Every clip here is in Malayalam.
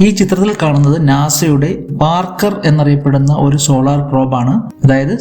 ഈ ചിത്രത്തിൽ കാണുന്നത് നാസയുടെ പാർക്കർ എന്നറിയപ്പെടുന്ന ഒരു സോളാർ പ്രോബാണ്. അതായത്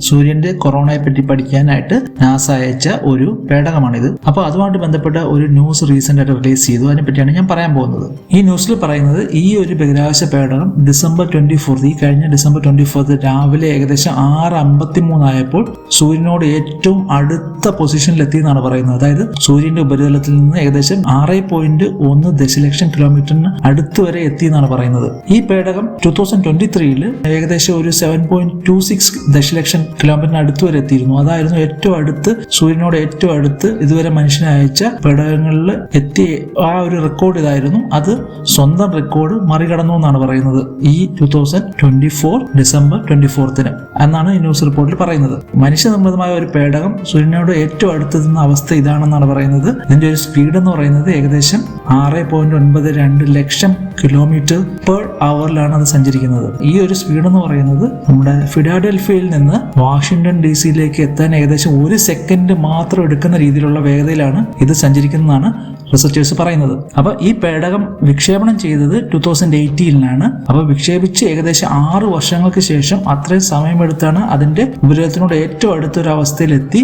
സൂര്യന്റെ കൊറോണയെ പറ്റി പഠിക്കാനായിട്ട് നാസ അയച്ച ഒരു പേടകമാണിത്. അപ്പോൾ അതുമായിട്ട് ബന്ധപ്പെട്ട ഒരു ന്യൂസ് റീസെന്റ് ആയിട്ട് റിലീസ് ചെയ്തു. അതിനെ പറ്റിയാണ് ഞാൻ പറയാൻ പോകുന്നത്. ഈ ന്യൂസിൽ പറയുന്നത് ഈ ഒരു ബഹിരാകാശ പേടകം ഡിസംബർ 24 രാവിലെ ഏകദേശം 6:53 ആയപ്പോൾ സൂര്യനോട് ഏറ്റവും അടുത്ത പൊസിഷനിൽ എത്തി എന്നാണ് പറയുന്നത്. അതായത് സൂര്യന്റെ ഉപരിതലത്തിൽ നിന്ന് ഏകദേശം 6.1 ദശലക്ഷം കിലോമീറ്ററിന് അടുത്ത് വരെ എത്തി എന്നാണ് പറയുന്നത്. ഈ പേടകം 2023 ഏകദേശം ഒരു 7.26 ദശലക്ഷം കിലോമീറ്ററിന് അടുത്ത് വരെ എത്തിയിരുന്നു. അതായിരുന്നു ഏറ്റവും അടുത്ത്, സൂര്യനോട് ഏറ്റവും അടുത്ത് ഇതുവരെ മനുഷ്യനെ അയച്ച പേടകങ്ങളിൽ എത്തിയ ആ ഒരു റെക്കോർഡ് ഇതായിരുന്നു. അത് സ്വന്തം റെക്കോർഡ് മറികടന്നു എന്നാണ് പറയുന്നത് ഈ 2024 ഡിസംബർ 24 എന്നാണ് ഈ ന്യൂസ് റിപ്പോർട്ടിൽ പറയുന്നത്. മനുഷ്യനിർമ്മിതമായ ഒരു പേടകം സൂര്യനോട് ഏറ്റവും അടുത്തെത്തുന്ന അവസ്ഥ ഇതാണെന്നാണ് പറയുന്നത്. ഇതിന്റെ ഒരു സ്പീഡ് എന്ന് പറയുന്നത് ഏകദേശം 6.92 ലക്ഷം കിലോമീറ്റർ പെർ അവറിലാണ് അത് സഞ്ചരിക്കുന്നത്. ഈ ഒരു സ്പീഡ് എന്ന് പറയുന്നത് നമ്മുടെ ഫിലാഡൽഫിയയിൽ നിന്ന് വാഷിംഗ്ടൺ DC-യിലേക്ക് എത്താൻ ഏകദേശം 1 സെക്കൻഡ് മാത്രം എടുക്കുന്ന രീതിയിലുള്ള വേഗതയിലാണ് ഇത് സഞ്ചരിക്കുന്നതാണ് റിസർച്ചേഴ്സ് പറയുന്നത്. അപ്പൊ ഈ പേടകം വിക്ഷേപണം ചെയ്തത് 2018 അപ്പൊ വിക്ഷേപിച്ച് ഏകദേശം 6 വർഷങ്ങൾക്ക് ശേഷം അത്രയും സമയമെടുത്താണ് അതിന്റെ ഉപരിതലത്തിനോട് ഏറ്റവും അടുത്തൊരു അവസ്ഥയിലെത്തി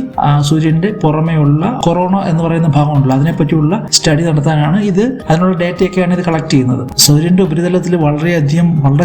സൂര്യന്റെ പുറമെയുള്ള കൊറോണ എന്ന് പറയുന്ന ഭാഗമുണ്ടല്ലോ അതിനെപ്പറ്റിയുള്ള സ്റ്റഡി നടത്താനാണ് ഇത്. അതിനുള്ള ഡേറ്റയൊക്കെയാണ് ഇത് കളക്ട് ചെയ്യുന്നത്. സൂര്യന്റെ ഉപരിതലത്തിൽ വളരെ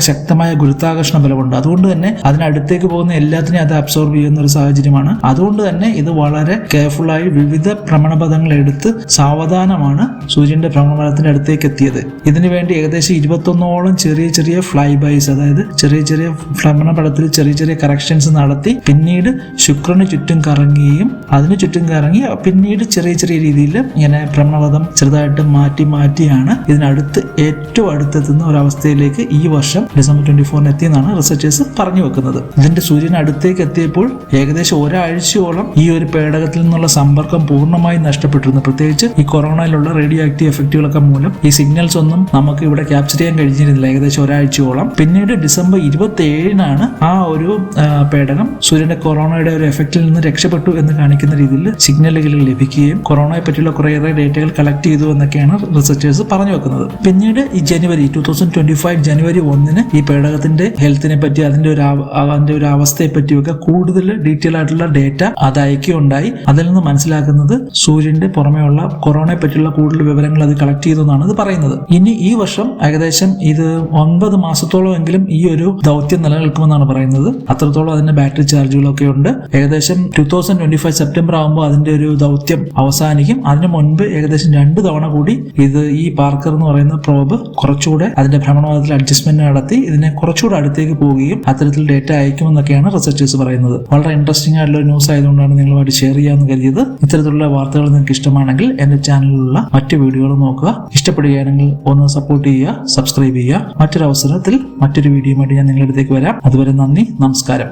ശക്തമായ ഗുരുത്വാകർഷണ ബലമുണ്ട്. അതുകൊണ്ട് തന്നെ അതിനടുത്തേക്ക് പോകുന്ന എല്ലാത്തിനെയും അത് അബ്സോർബ് ചെയ്യുന്ന ഒരു സാഹചര്യമാണ്. അതുകൊണ്ട് തന്നെ ഇത് വളരെ കെയർഫുള്ളായി വിവിധ ഭ്രമണപഥങ്ങൾ എടുത്ത് സാവധാനമാണ് സൂര്യന്റെ ഭ്രമണപഥത്തിന്റെ അടുത്തേക്ക് എത്തിയത്. ഇതിനു വേണ്ടി ഏകദേശം 21ഓളം ചെറിയ ഫ്ലൈ ബൈസ്, അതായത് ചെറിയ ഭ്രമണപഥത്തിൽ ചെറിയ കറക്ഷൻസ് നടത്തി പിന്നീട് ശുക്രന് ചുറ്റും കറങ്ങുകയും അതിന് ചുറ്റും കറങ്ങി പിന്നീട് ചെറിയ രീതിയിൽ ഇങ്ങനെ ഭ്രമണപഥം ചെറുതായിട്ട് മാറ്റിയാണ് ഇതിനടുത്ത് ഏറ്റവും അടുത്തെത്തുന്ന ഒരു അവസ്ഥയിലേക്ക് ഈ വർഷം ഡിസംബർ 24 എത്തിയെന്നാണ് റിസർച്ചേഴ്സ് പറഞ്ഞു വെക്കുന്നത്. ഇതിന്റെ സൂര്യൻ അടുത്തേക്ക് എത്തിയപ്പോൾ ഏകദേശം ഒരാഴ്ചയോളം ഈ ഒരു പേടകത്തിൽ നിന്നുള്ള സമ്പർക്കം പൂർണ്ണമായി നഷ്ടപ്പെട്ടിരുന്നു. പ്രത്യേകിച്ച് ഈ കൊറോണയിലുള്ള റേഡിയോ ആക്റ്റീവ് എഫക്റ്റുകളൊക്കെ മൂലം ഈ സിഗ്നൽസ് ഒന്നും നമുക്ക് ഇവിടെ ക്യാപ്ചർ ചെയ്യാൻ കഴിഞ്ഞിരുന്നില്ല ഏകദേശം ഒരാഴ്ചയോളം. പിന്നീട് ഡിസംബർ 27 ആ ഒരു പേടകം സൂര്യന്റെ കൊറോണയുടെ ഒരു എഫക്റ്റിൽ നിന്ന് രക്ഷപ്പെട്ടു എന്ന് കാണിക്കുന്ന രീതിയിൽ സിഗ്നലുകൾ ലഭിക്കുകയും കൊറോണയെ പറ്റിയുള്ള കുറേയേറെ ഡേറ്റകൾ കളക്ട് ചെയ്തു എന്നൊക്കെയാണ് റിസർച്ചേഴ്സ് പറഞ്ഞു വെക്കുന്നത്. പിന്നീട് ഈ 2025 ജനുവരി 1 ഈ പേടകത്തിന്റെ ഹെൽത്തിനെ പറ്റി അതിന്റെ ഒരു അവസ്ഥയെ പറ്റിയൊക്കെ കൂടുതൽ ഡീറ്റെയിൽ ആയിട്ടുള്ള ഡേറ്റ അത് അയക്കുകയുണ്ടായി. അതിൽ നിന്ന് മനസ്സിലാക്കുന്നത് സൂര്യന്റെ പുറമെയുള്ള കൊറോണയെ പറ്റിയുള്ള കൂടുതൽ വിവരങ്ങൾ അത് കളക്ട് ചെയ്തു എന്നാണ് ഇത് പറയുന്നത്. ഇനി ഈ വർഷം ഏകദേശം ഇത് 9 മാസത്തോളം എങ്കിലും ഈ ഒരു ദൗത്യം നിലനിൽക്കുമെന്നാണ് പറയുന്നത്. അത്രത്തോളം അതിന്റെ ബാറ്ററി ചാർജുകളൊക്കെ ഉണ്ട്. ഏകദേശം 2025 സെപ്റ്റംബർ ആകുമ്പോൾ അതിന്റെ ഒരു ദൗത്യം അവസാനിക്കും. അതിനു മുൻപ് ഏകദേശം 2 തവണ കൂടി ഈ പാർക്കർ എന്ന് പറയുന്ന പ്രോബ് കുറച്ചുകൂടെ അതിന്റെ ഭ്രമണപഥത്തിൽ അഡ്ജസ്റ്റ്മെന്റ് നടത്തി ഇതിനെ കുറച്ചുകൂടെ അടുത്തേക്ക് പോവുകയും അത്തരത്തിൽ ഡേറ്റ അയക്കുമെന്നൊക്കെയാണ് റിസർച്ചേഴ്സ് പറയുന്നത്. വളരെ ഇൻട്രസ്റ്റിംഗ് ആയിട്ടുള്ള ന്യൂസ് ആയതുകൊണ്ടാണ് നിങ്ങളുമായിട്ട് ഷെയർ ചെയ്യാമെന്ന് കരുതിയത്. ഇത്തരത്തിലുള്ള വാർത്തകൾ നിങ്ങൾക്ക് ഇഷ്ടമാണെങ്കിൽ എന്റെ ചാനലിലുള്ള മറ്റു വീഡിയോകൾ നോക്കുക. ഇഷ്ടപ്പെടുകയാണെങ്കിൽ ഒന്ന് സപ്പോർട്ട് ചെയ്യുക, സബ്സ്ക്രൈബ് ചെയ്യുക. മറ്റൊരു അവസരത്തിൽ മറ്റൊരു വീഡിയോയുമായിട്ട് ഞാൻ നിങ്ങളുടെ അടുത്തേക്ക് വരാം. അതുവരെ നന്ദി, നമസ്കാരം.